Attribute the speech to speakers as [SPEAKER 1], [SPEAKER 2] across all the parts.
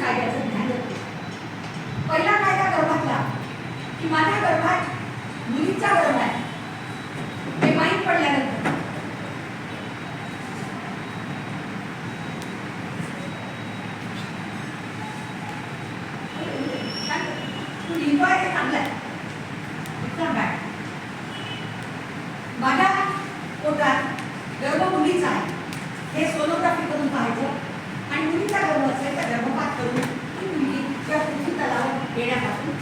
[SPEAKER 1] कायद्याचं ध्यान देतो. पहिला कायदा गर्भातला की माझ्या गर्भात मुलीचा गर्भ आहे हे माहीत पडल्यानंतर तू लिहितोय हे चांगलं आहे. माझ्या पोटात गर्भ मुलीचा आहे हे सोनोग्राफी करून पाहायचं आणि मुलीचा गर्भ असेल तर गर्भपात करून ती मुलगी त्या पृथ्वी तलावर येण्यापासून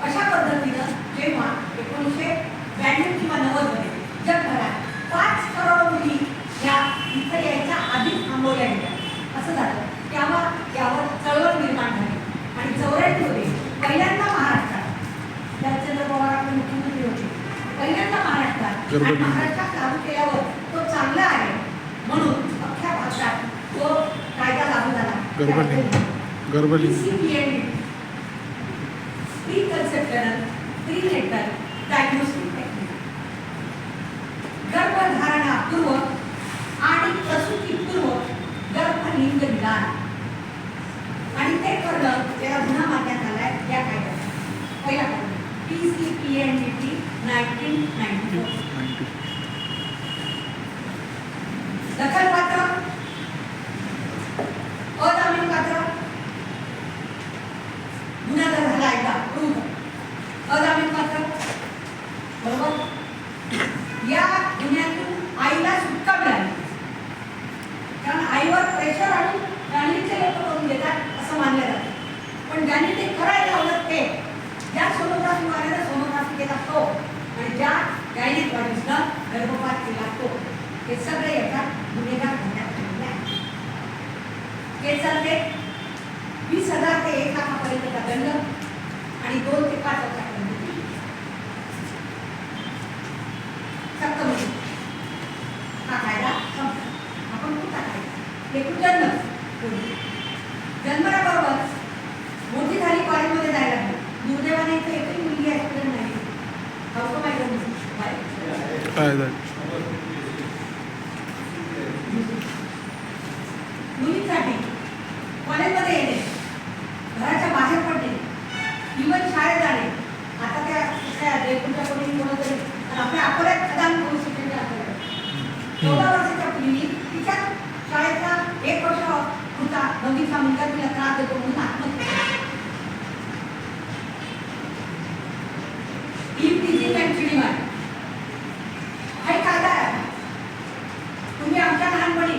[SPEAKER 1] अशा पद्धतीनं जेव्हा 1992 किंवा 90 मध्ये जगभरात 5 करोड मुली या इथं यायच्या आधीच थांबवल्या गेल्या असं झालं. तेव्हा यावर चळवळ निर्माण झाली आणि 84 मध्ये पहिल्यांदा महाराष्ट्रात शरदचंद्र पवार आपले मुख्यमंत्री होते. पहिल्यांदा महाराष्ट्रात आणि महाराष्ट्रात लागू केल्यावर तो चांगला आहे म्हणून अख्ख्या भारतात तो कायदा लागू झाला. प्री कन्सेप्शनल प्रीनेटल डायग्नोस्टिक टेक्निक गर्भधारणापूर्व आणि प्रसूतीपूर्व गर्भलिंग निदान आणि ते करणं त्याला गुन्हा मानण्यात आलाय या कायद्यात. पहिला कायदा PCPNDT 1994. दखलपात्र अजामीनपात्र गुन्हा जर झाला एकदा अजामीनपात्र बरोबर या गुन्ह्यातून आईला सुटका मिळाली कारण आईवर प्रेशर आणि फॅमिलीचे लोक करून देतात असं मानलं जातं. पण ज्यांनी ते करायला लावलं ते ज्या सोनोग्राफी वाल्यानं सोनोग्राफी केला तो आणि ज्या गायनेकॉलॉजिस्टनं गर्भपात केला तो हे सगळे याच्यात गुन्हेगार करण्यात आलेले आहेत. हे चालते 20,000 ते 1 लाखापर्यंतचा दंड आणि 2 ते 5 वर्षापर्यंत सक्तवसुली. हा कायदा संपला. आपण कुठला कायदा एकूण जन्मल्याबरोबर मोठी झाली कॉलेजमध्ये जायला लागली. दुर्दैवाने इथे एकही मुलगी ॲक्सिडेंट नाही. मुलींसाठी कॉलेजमध्ये येणे घराच्या बाहेर पडणे इव्हन शाळेत जाणे आता त्या जयपूरच्या कोणी कोणतरी आपल्या अकोल्यात खदान करू शकते. आपल्याला 14 वर्षाच्या मुलीने तिच्या शाळेचा 1 वर्ष होता बघितला मुलगा तिला त्रास देतो म्हणून आत्महत्या हा कायदा आहे. तुम्ही आमच्या लहानपणी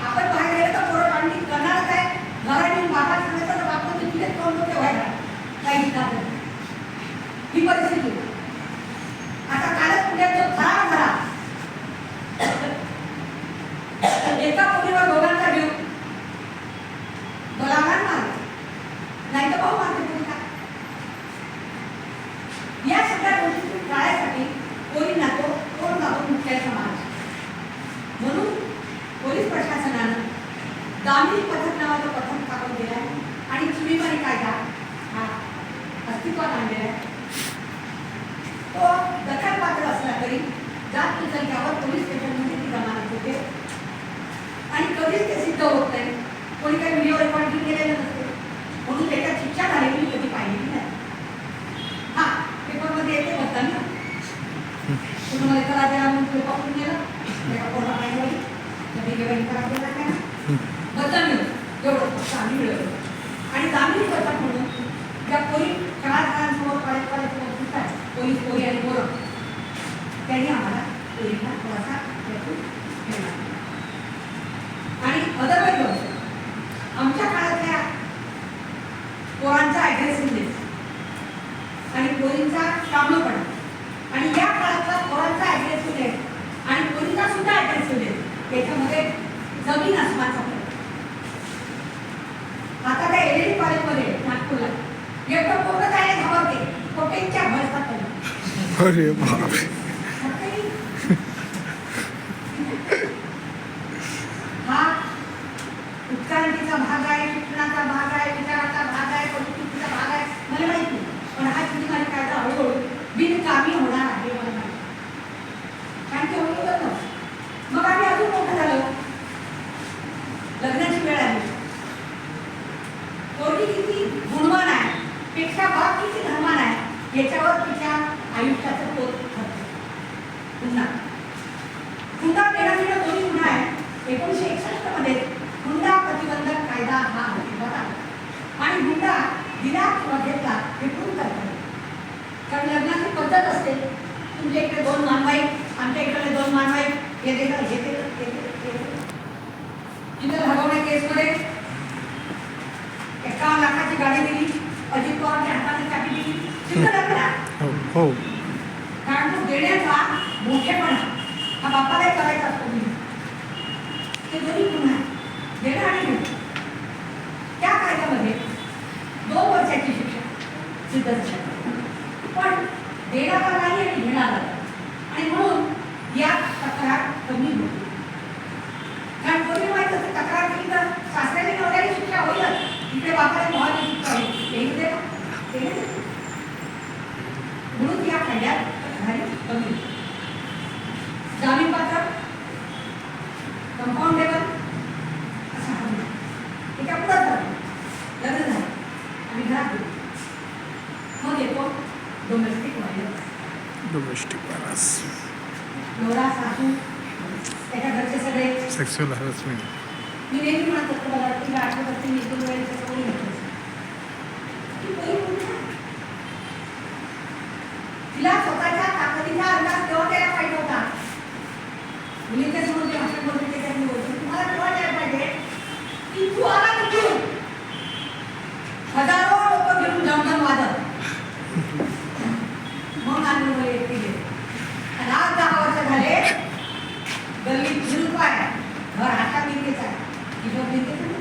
[SPEAKER 1] आपण बाहेर गेलं तर पोरं काढणी करणारच आहे. घरात येऊन बाबा सांगायचं तर बापा तिथे कोण होते व्हायला काही ही परिस्थिती. आता कालच पुण्यात जो खरा झाला एका मुलीवर दोघांचा जीव बलात्कार मारला नाही तर भाऊ मारते तुम्ही का. या सगळ्या गोष्टी टाळायसाठी पोलींना तो कोण लावून मुख्याचा मार्ग म्हणून पोलीस प्रशासनानं दामिनी पथक नावाचं पथक स्थापन केलं आहे आणि चुलीमारी कायदा हा अस्तित्वात आणलेला आहे. तो दखलपात्र असला तरी जात उचलक्यावर पोलीस स्टेशनमध्ये ती जमानत होते आणि कधीच ते सिद्ध होत नाही. कोणी काही व्हिडिओ रेकॉर्डिंग केलेलं नसते म्हणून त्याच्यात शिक्षा झालेली कधी पाहिलेली नाही. हा पेपरमध्ये येते बघताना तुम्हाला एका राज्याला म्हणून पेपर करून गेलं एका कोणा पाहिजे कधी जेवण करा गेला काय बदल मिळतो एवढं फक्त आम्ही मिळवलं. आणि दामिनी पथक म्हणून ज्या पोरी 4 जणांसमोर कॉलेजसमोर सुटतात पोलीस पोरी आणि पोरं त्यांनी आम्हाला पोरींना थोडासा त्यातून घेणार आणि अदरवाईज आमच्या काळातल्या पोरांचा ॲग्रेसिव्हनेस आणि पोरींचा शामळूपणा आणि या काळातला पोरांचा ॲग्रेसिव्हनेस आणि पोरींचा सुद्धा ॲग्रेसिव्हनेस त्याच्यामध्ये जमीन आसमानचा फरक. आता त्या एलएडी कॉलेजमध्ये नागपूरला एकटं पोरं जायला घाबरते कोटेच्या भरतात.
[SPEAKER 2] अरे बापरे
[SPEAKER 1] हा उत्क्रांतीचा भाग आहे, शिक्षणाचा भाग आहे, विचाराचा भाग आहे, परिस्थितीचा भाग आहे मला माहिती. पण हा चुकीचा कायदा हळूहळू बिनकामी होणार आहे मला माहिती. कारण की हळूहळू मग आम्ही अजून मोठं झालो. लग्नाची वेळ आली याच्यावर तिच्या आयुष्याचं पोत ठरतं. पुन्हा हुंडा देण्याचा दोन्ही गुन्हा आहे. 1961 मध्ये हुंडा प्रतिबंधक कायदा हा अस्तित्वात आला आणि हुंडा दिला किंवा घेतला हे प्रूव्ह करतात. कारण लग्नाची पद्धत असते. तुमच्या इकडे 2 मानवाई, आमच्या इकडे 2 मानवाई, हे देतं हे देतं हे देतं. तिथं भागवण्या केसमध्ये 51 लाखाची गाडी दिली, अजित पवारच्या हाताने चाबी दिली, सिद्ध लग्न.
[SPEAKER 2] हो
[SPEAKER 1] कारण तो देण्याचा मोठेपणा हा बापालाही करायचा असतो. ते दोन्ही गुन्हा देणं आणि घेणं. त्या कायद्यामध्ये 2 वर्षाची शिक्षा सिद्ध झाली, पण देणारा नाही आणि घेणारा. आणि म्हणून या तक्रार कमी होती. कारण पूर्वी माहित असते तक्रार केली तर सासऱ्याने नवऱ्याची शिक्षा होईलच, इकडे बापाला भावाची शिक्षा होईल. म्हणून या कायद्यात तक्रारी कमी होती. जामीन पात्र, कंपाऊंडेबल असा हा गुन्हा. त्याच्या पुढं झालं लग्न झालं आणि घरात गेलो. मग येतो डोमेस्टिक व्हायलन्स.
[SPEAKER 2] डोमेस्टिक व्हायलन्स,
[SPEAKER 1] नवरा सासू त्याच्या घरचे सगळे.
[SPEAKER 2] Sexual harassment.
[SPEAKER 1] मी नेहमी म्हणत असतो बघा, तिला आठवत असते मी 2 वेळेस सवयी घेतली. तिला स्वतःच्या ताकदीचा अंदाज तेव्हा त्याला पाहिजे होता. मुलींच्या समोर जे भाषण बोलते त्याच्यात मी बोलतो, तुम्हाला तेव्हा द्यायला पाहिजे की तू आला तिथून हजारो लोक घेऊन जमजम वाजत मग आम्ही एकटी गेले. आणि आज 10 वर्ष झाले गल्लीत झुलूप आहे, घर हातात निघेच आहे, किशोर निघेच नाही.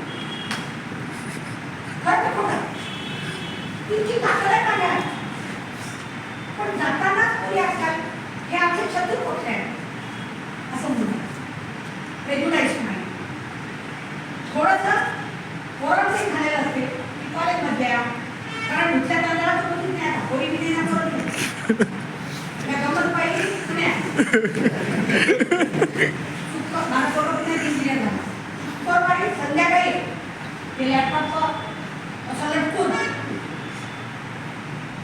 [SPEAKER 1] खरं खोटं तिची ताकद आहे माझ्या. पण जातानाच कोणी असतात हे आपले शत्रू पक्ष आहेत असं म्हणतात. रेग्युलाइज नाही थोडंसं फोरन्सिक झालेलं असते की कॉलेजमधल्या. कारण नुसत्या तांदळाचं कोणीच नाही आता कोणी बी देण्यात करत नाही. गमत पाहिजे पुण्यात इंजिनियर झाला. शुक्रवारी संध्याकाळी ते लॅपटॉपचं असं लटकून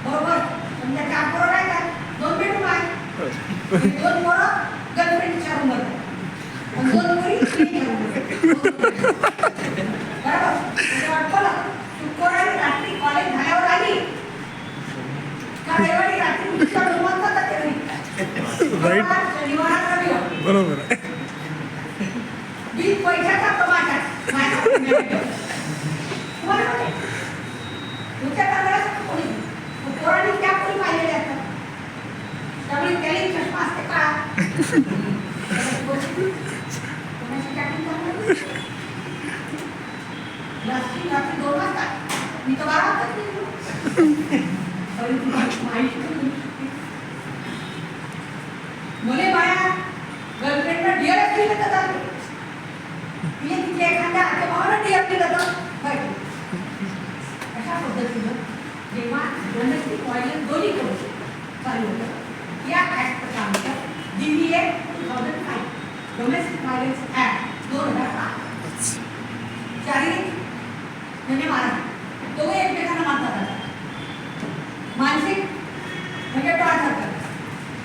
[SPEAKER 1] बरोबर समजा 4 पोरं नाही का, 2 बेडरूम आहे, 2 पोरं गर्लफ्रेंडच्या रूमवर आणि 2 पोरी तिच्या रूमवर. बरोबर वाटलं शुक्रवारी रात्री कॉलेज झाल्यावर आली का रविवारी रात्री तिच्या रूमात जातात ते घरी. शनिवार रविवार
[SPEAKER 2] बरोबर आहे.
[SPEAKER 1] पैशाचा तमाशा तुमच्या तांदळासाठी कोणी पोरांनी त्या कोणी पाहिलेले असतात. त्यामुळे त्याला चष्मा असते का कोणाची टॅकिंग करणार रात्री 2 वाजता मी तर 12 वाजता मुले बाया गर्लफ्रेंडला डिअर दिलं तर चालते. तिने तिच्या एखाद्या भावाला डिअर दिलं तर अशा पद्धतीनं जेव्हा डोमेस्टिक व्हायलन्स दोन्ही करू चालू होतं या ॲक्टचं काम होतं DVA 2005 डोमेस्टिक व्हायलन्स ॲक्ट 2005. शारीरिक म्हणजे मारा दोघे एकमेकांना मारतात. मानसिक म्हणजे टॉर्चर करतात.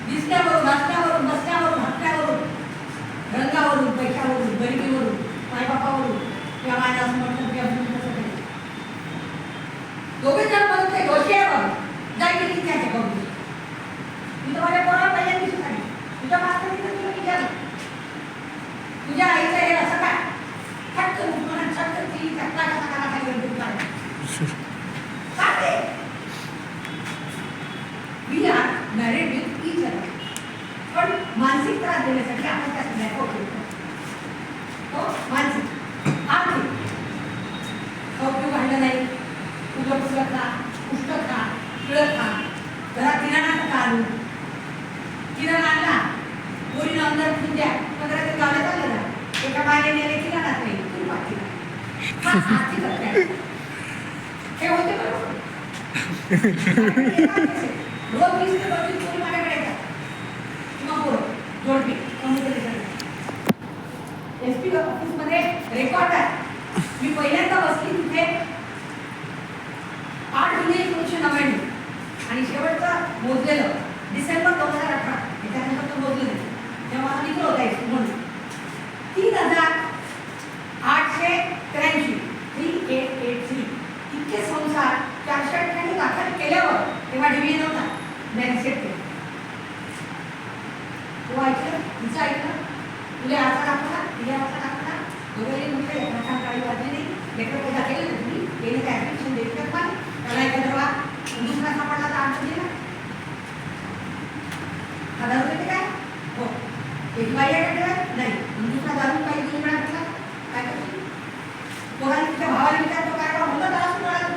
[SPEAKER 1] दिसण्यावरून वाचण्यावरून बसण्यावरून हटण्यावरून रंगावरून पैशावरून गरिबीवरून मायबापावरून किंवा माझ्या समर्थन किंवा दोघे जण म्हणत नाही दोषी आहे बघ जायची की त्याच्या करून मी तर माझ्या पोराला पहिल्या दिवशी सांगितलं तुझ्या मास्तरीनं तुला विचारलं तुझ्या आईचं हे असं काय फटकन उठून छटकन केली चटका कसा करा खाली गणपती काय we are married with each other. पण मानसिक त्रास देण्यासाठी आपण त्या सगळ्याचा उपयोग करतो. मानसिक आर्थिक उपयोग वाढला नाही. तुझं पुस्तक खा, पुस्तक खा, पिळत खा, घरात किराणा का आणू किराणा आणला पोरीनं अंदर ठेवून द्या 15 दिवस गावल्या चाललं ना एका बाहेर नेले किराणाच नाही तू बाकी हा आर्थिक अत्याचार हे होते बरोबर. रोज 20 ते 25 पोरी माझ्याकडे येतात किंवा पोरं जोडपी SP ऑफिसमध्ये रेकॉर्ड आहे. मी पहिल्यांदा बसली तिथे 8 जुलै 1999 आणि शेवटचं मोजलेलं डिसेंबर 2018, त्याच्यानंतर तो मोजलं नाही, तेव्हा मला निघलं होता म्हणून 3883 इतके संसार 498 दाखल केल्यावर तेव्हा डिव्हिजन होता मॅजिस्ट्रेट केलं. तो ऐकलं, तिचं ऐकलं, तुला असा दाखवला, तिला असा दाखवला, दोघेही म्हटलं एका काळी वाटली नाही, लेकर पैदा केलं ना तुम्ही, त्याने काय ॲप्लिकेशन देतात पण त्याला एखादा वा दुसरा सापडला तर आमचं दिला 1000 रुपये काय हो एक बाई आहे नाही दुसरा दारू काही घेऊन मिळाला काय करतो कोणाला तिच्या भावाला विचारतो काय बा म्हणलं तर असं मिळालं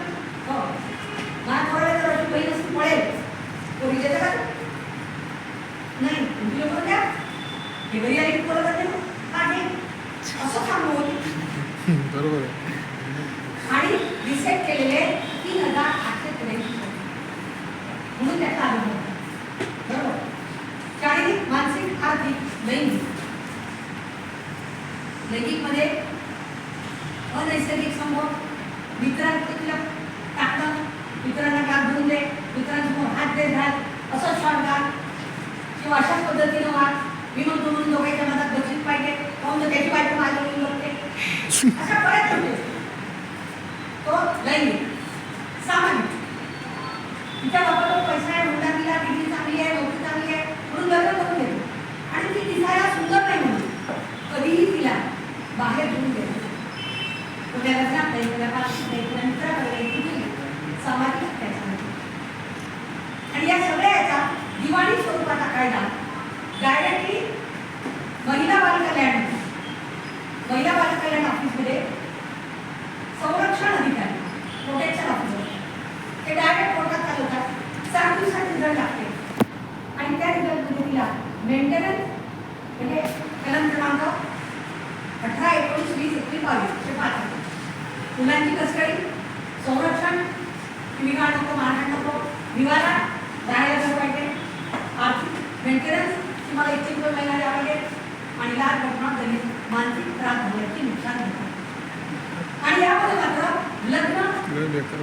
[SPEAKER 1] हो माझ्या पोराला जर अशी बहीण असं पळेल कोणी देतं का नाही तुमची लोक द्या हे घरी आली बोलत जाते का हे असं सांगून
[SPEAKER 2] बरोबर आहे.
[SPEAKER 1] आणि रिसेट केलेले 3883 म्हणून त्याचा अनुभव बरोबर. शारीरिक, मानसिक, आर्थिक, लैंगिक मध्ये अनैसर्गिक संभोग, मित्रांना टाकणं, मित्रांना गाठ धरून दे, मित्रांसमोर हात दे घाल, असं शॉट घाल किंवा अशाच पद्धतीनं वाग. मी म्हणतो म्हणून दोघांच्या मनात बक्षीस पाहिजे, पाहून त्याची बायको माझ्या म्हणून बघते, अशा बऱ्याच गोष्टी. तो लैंगिक. सामाजिक, तिच्या बापाला पैसा आहे, मुलगा दिला, डिग्री चांगली आहे, नोकरी चांगली आहे म्हणून लग्न करून घेतो आणि ती दिसायला सुंदर नाही म्हणून कधीही तिला बाहेर घेऊन गेलं कोणत्या लग्नात नाही, कोणत्या पार्टीत नाही, कोणत्या मित्राकडे नाही, कुठे सामाजिक अत्याचार. आणि या सगळ्या याचा दिवाणी स्वरूपाचा कायदा डायरेक्टली महिला बाल कल्याण ऑफिसमध्ये संरक्षण अधिकारी प्रोटेक्शन ऑफिसर ते डायरेक्ट कोर्टात चालवतात. 7 दिवसात रिझल्ट लागते आणि त्या रिझल्टमध्ये तिला मेंटेनन्स म्हणजे कलम क्रमांक 18, 19, 20, 21, 22 असे 5 मुलांची कस्टडी, संरक्षण, विवाह नको, मारहाण नको, विवाहाला राहायला घर पाहिजे, आर्थिक मेंटेनन्स तुम्हाला इतके रुपये महिना द्यावा लागेल आणि लाख घटना झाली मानसिक त्रास झाल्याची नुकसान होतं. आणि यामध्ये मात्र लग्न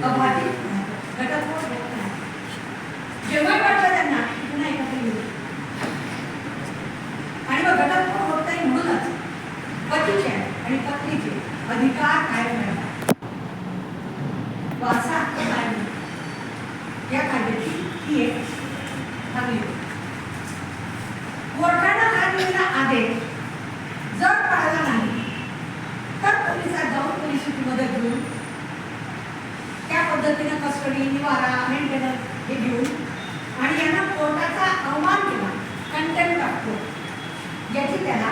[SPEAKER 1] अबाधित घटस्फोट होत नाही. जेव्हा वाटलं त्यांना पुन्हा एकत्र येऊ आणि मग घटस्फोट होत नाही म्हणूनच पतीचे आणि पत्नीचे अधिकार कायम राहतात. वारसा हक्क कायम या कायद्याची ही एक चांगली कोर्टानं हा दिलेला आदेश जर पाळला नाही तर पोलिसात जाऊन पोलिसाची मदत घेऊन त्या पद्धतीने कस्टडी, निवारा, मेंटेनन्स हे घेऊन आणि यांना कोर्टाचा अवमान केला, कंटेम्प्ट ऑफ कोर्ट, याची त्याला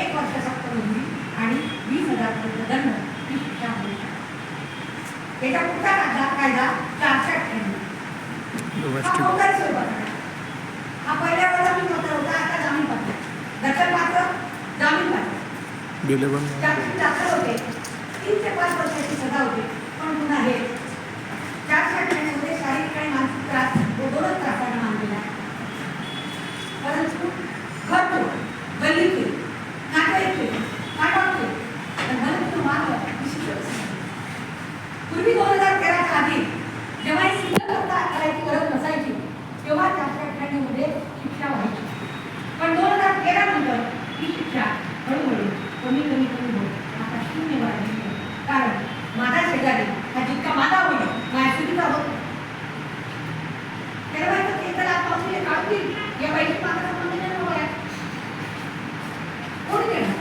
[SPEAKER 1] 1 वर्षाचा तुरुंग आणि 20,000 रुपये दंड ही शिक्षा होऊ शकते. याच्या पुढचा कायदा 498 हा फौजदारी स्वरूपाचा. हा पहिल्या वेळेला मी पत्र होता, आता जामीन पत्र, दखल पात्र, जामीन पात्र दाखल होते. 3 ते 5 वर्षाची सजा होते. पण पुन्हा हे 498 शारीरिक आणि मानसिक त्रास दोनच त्रासांना मानलेला आहे. परंतु घरतोड, गल्लीतून, नातेवाईक, काटावतोड, घरतून मानव पूर्वी 2013च्या आधी जेव्हा ही सिंगल करता करायची गरज नसायची तेव्हा 498 मध्ये शिक्षा व्हायची. पण 2013 नंतर ही शिक्षा हळूहळू कमी होईल. आता 0 वाढली. कारण माझा शेजारी हा जितका माझा होईल माझ्या सुधीचा होत त्याला माहिती ते तर आत्महत्या काढतील या बाईची माझा संबंध नाही आहे कोणी देणार.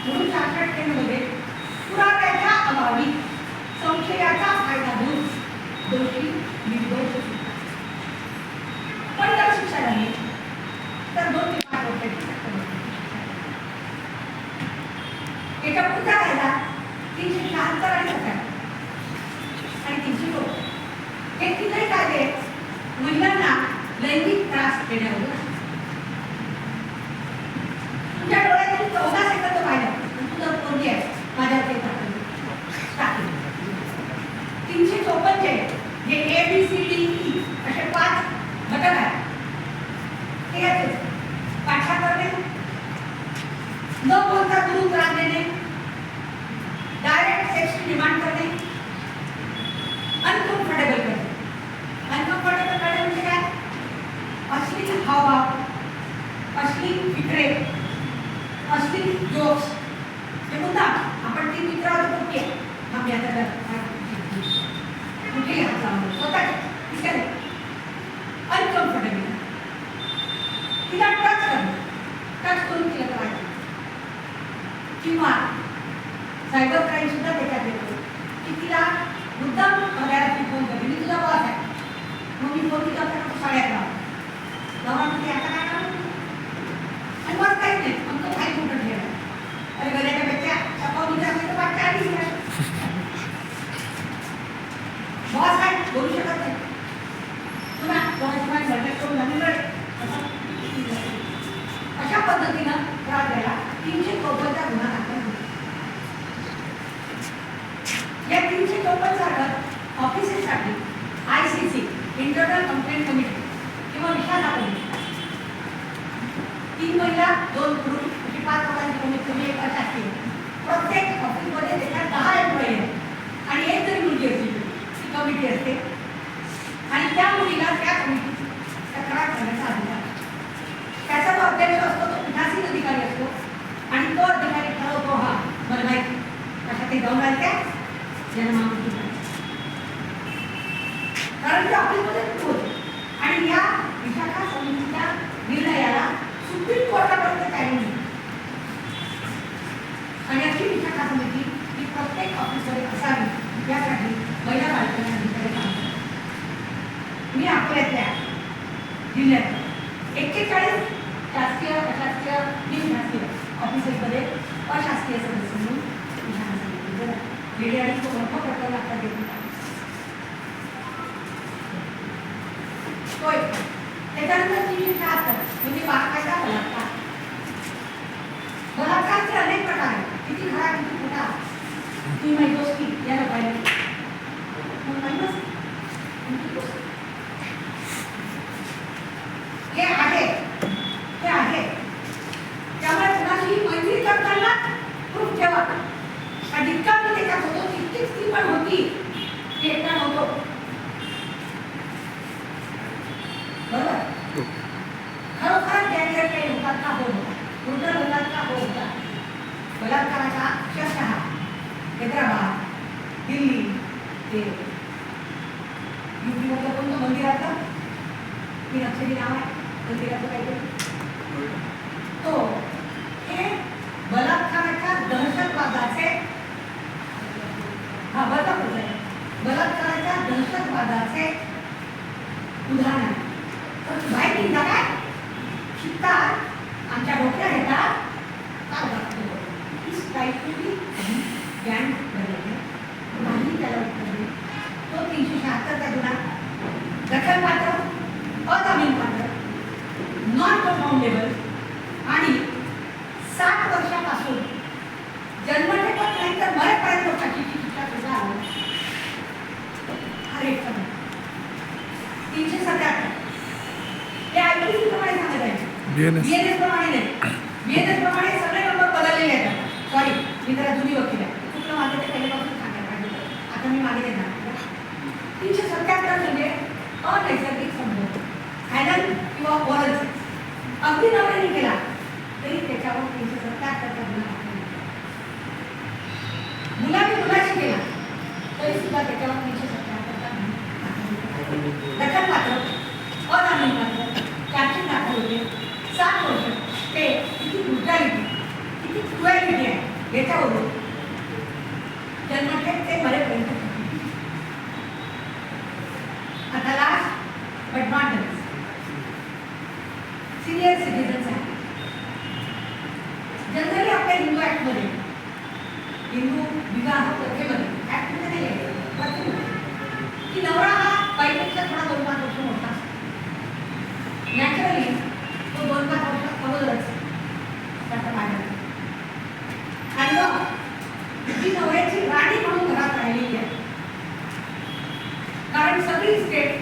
[SPEAKER 1] म्हणून 498 मध्ये पुराव्याच्या अभावी संशयाचा फायदा घेऊन दोषी निर्दोष सुटतात. पण जर शिक्षा झाली तर 2 ते 5 वर्षाची शिक्षा होते. याच्या पुढचा कायदा 376 आणि 70 आणि 302 हे तीनही कायदे महिलांना लैंगिक त्रास देण्यावर तुझ्या डोळ्यातून 14 सेकंद पाहिलं तू जर पोरगी आहे माझ्यावरती टाकेल. 354 जे ABCDE असे 5 घटक आहेत ते याचे पाठा करणे, न बोलता दुरून त्रास देणे, डायरेक्ट सेक्सची डिमांड करणे, अनकम्फर्टेबल करणे. अनकम्फर्टेबल जोक्स हे मुद्दा आपण ती मित्र आहोत कुठे आम्ही आता कुठे हात लावतो स्वतः ठीक आहे अनकम्फर्टेबल तिला टच करून तिला करायचं किंवा सायबर क्राईम सुद्धा त्याच्यात येतो की तिला मुद्दाम बघायला ती फोन करते मी तुझा बॉस आहे मग मी फोन तिला साड्यात लावा म्हणजे आता काय करा आणि मग काहीच नाही आमचं काही कुठं ठेवा अरे गड्याच्या पेक्षा सकाळ विचारले तर वाटतं आधी बॉस आहे बोलू शकत नाही पुन्हा बॉस घटक करून झाली अशा पद्धतीनं त्रास द्यायला 354 चा गुन्हा दाखल होतो या 354 सारखं ऑफिसेससाठी ICC इंटरनल कंप्लेंट कमिटी किंवा विशाखा कमिटी 3 महिला 2 पुरुष म्हणजे 5 लोकांची कमीत कमी एक अशासकीय प्रत्येक ऑफिसमध्ये त्याच्यात 10 एम्प्लॉई आहेत आणि एक जरी मुलगी असते ती कमिटी असते आणि त्या मुलीला त्या कमिटीची तक्रार करण्याचा अधिकार त्याचा जो अध्यक्ष असतो तो पीठासीन अधिकारी असतो आणि तो अधिकारी ठरवतो हा मला माहिती कशा ते जाऊन राहिले त्या जनमागणी कारण ते ऑफिसमध्ये सुरू होते आणि या विशाखा समितीच्या निर्णयाला सुप्रीम कोर्टापर्यंत चॅलेंज होते आणि अशी विशाखा समिती ही प्रत्येक ऑफिसमध्ये असावी यासाठी महिला बालकांना अधिकारी काम करतात मी आपल्यातल्या जिल्ह्यात 41 शासकीय अशासकीय निमशासकीय ऑफिसेसमध्ये अशासकीय सदस्य म्हणून विशाखा समिती वेळी आणि तो मोठा प्रकल्प आता घेतला त्याच्यानंतर 376 म्हणजे बाकायदा बलात्कार बलात्कारचे अनेक प्रकार आहेत किती खरा किती खोटा ती माहितोस की याला पाहिजे हे आहे त्यामुळे कुणाशी मैत्री करताना प्रूफ ठेवा आणि जितका मी त्याच्यात होतो तितकीच ती पण होती ते एकटा नव्हतो बरोबर खरोखर गॅंगरेप काही होतात का होता रुद्र होतात का होता बलात्काराचा अक्षरशः हैदराबाद दिल्ली ते युपी मधलं कोणतं मंदिराचं मी नक्षरी नाव आहे मंदिराचं काहीतरी तो हे बलात्काराच्या दहशतवादाचे बलात्काराच्या दहशतवादाचे उदाहरण आहे तर माहिती ना काय शिकतात आमच्या डोक्यात येतात गँग बनवले नाही त्याला उत्तर तो 376 चा गुन्हा दखलपात्र अजामीनपात्र नॉन परफॉर्मेबल आणि 60 वर्षापासून जन्मठेपत नाही तर मरेपर्यंत फाशीची शिक्षा सुद्धा आली हर एक 377 हे IPC प्रमाणे सांगत आहे BNS प्रमाणे नाही BNS प्रमाणे सगळे नंबर बदललेले आहेत सॉरी मी जरा जुनी वकील आहे कुठलं माझं ते पहिल्यापासून सांगायला पाहिजे आता मी मागे देणार 377 म्हणजे अनैसर्गिक संबंध फायनल किंवा ओरल अगदी नवऱ्याने केला तरी त्याच्यावर 377 चा गुन्हा मुलाने मुलाशी केला तरी सुद्धा त्याच्यावर 377 चा गुन्हा दखलपात्र अजामीनपात्र चार्जशीट दाखल होते 7 वर्ष ते किती ब्रुटॅलिटी किती क्रुएलिटी आहे याच्यावरून जन्मठेप ते मरेपर्यंत आता last but not the senior citizens आहे जनरली आपल्या हिंदू ॲक्टमध्ये हिंदू विवाह प्रथेमध्ये ॲक्टमध्ये नाही आहे प्रथेमध्ये की नवरा हा बाईपेक्षा थोडा 2-5 वर्ष मोठा असतो नॅचरली तो 2-5 वर्ष अगोदरच त्याचा मागे आणि मग जी नवऱ्याची राणी म्हणून घरात राहिलेली आहे कारण सगळी स्टेट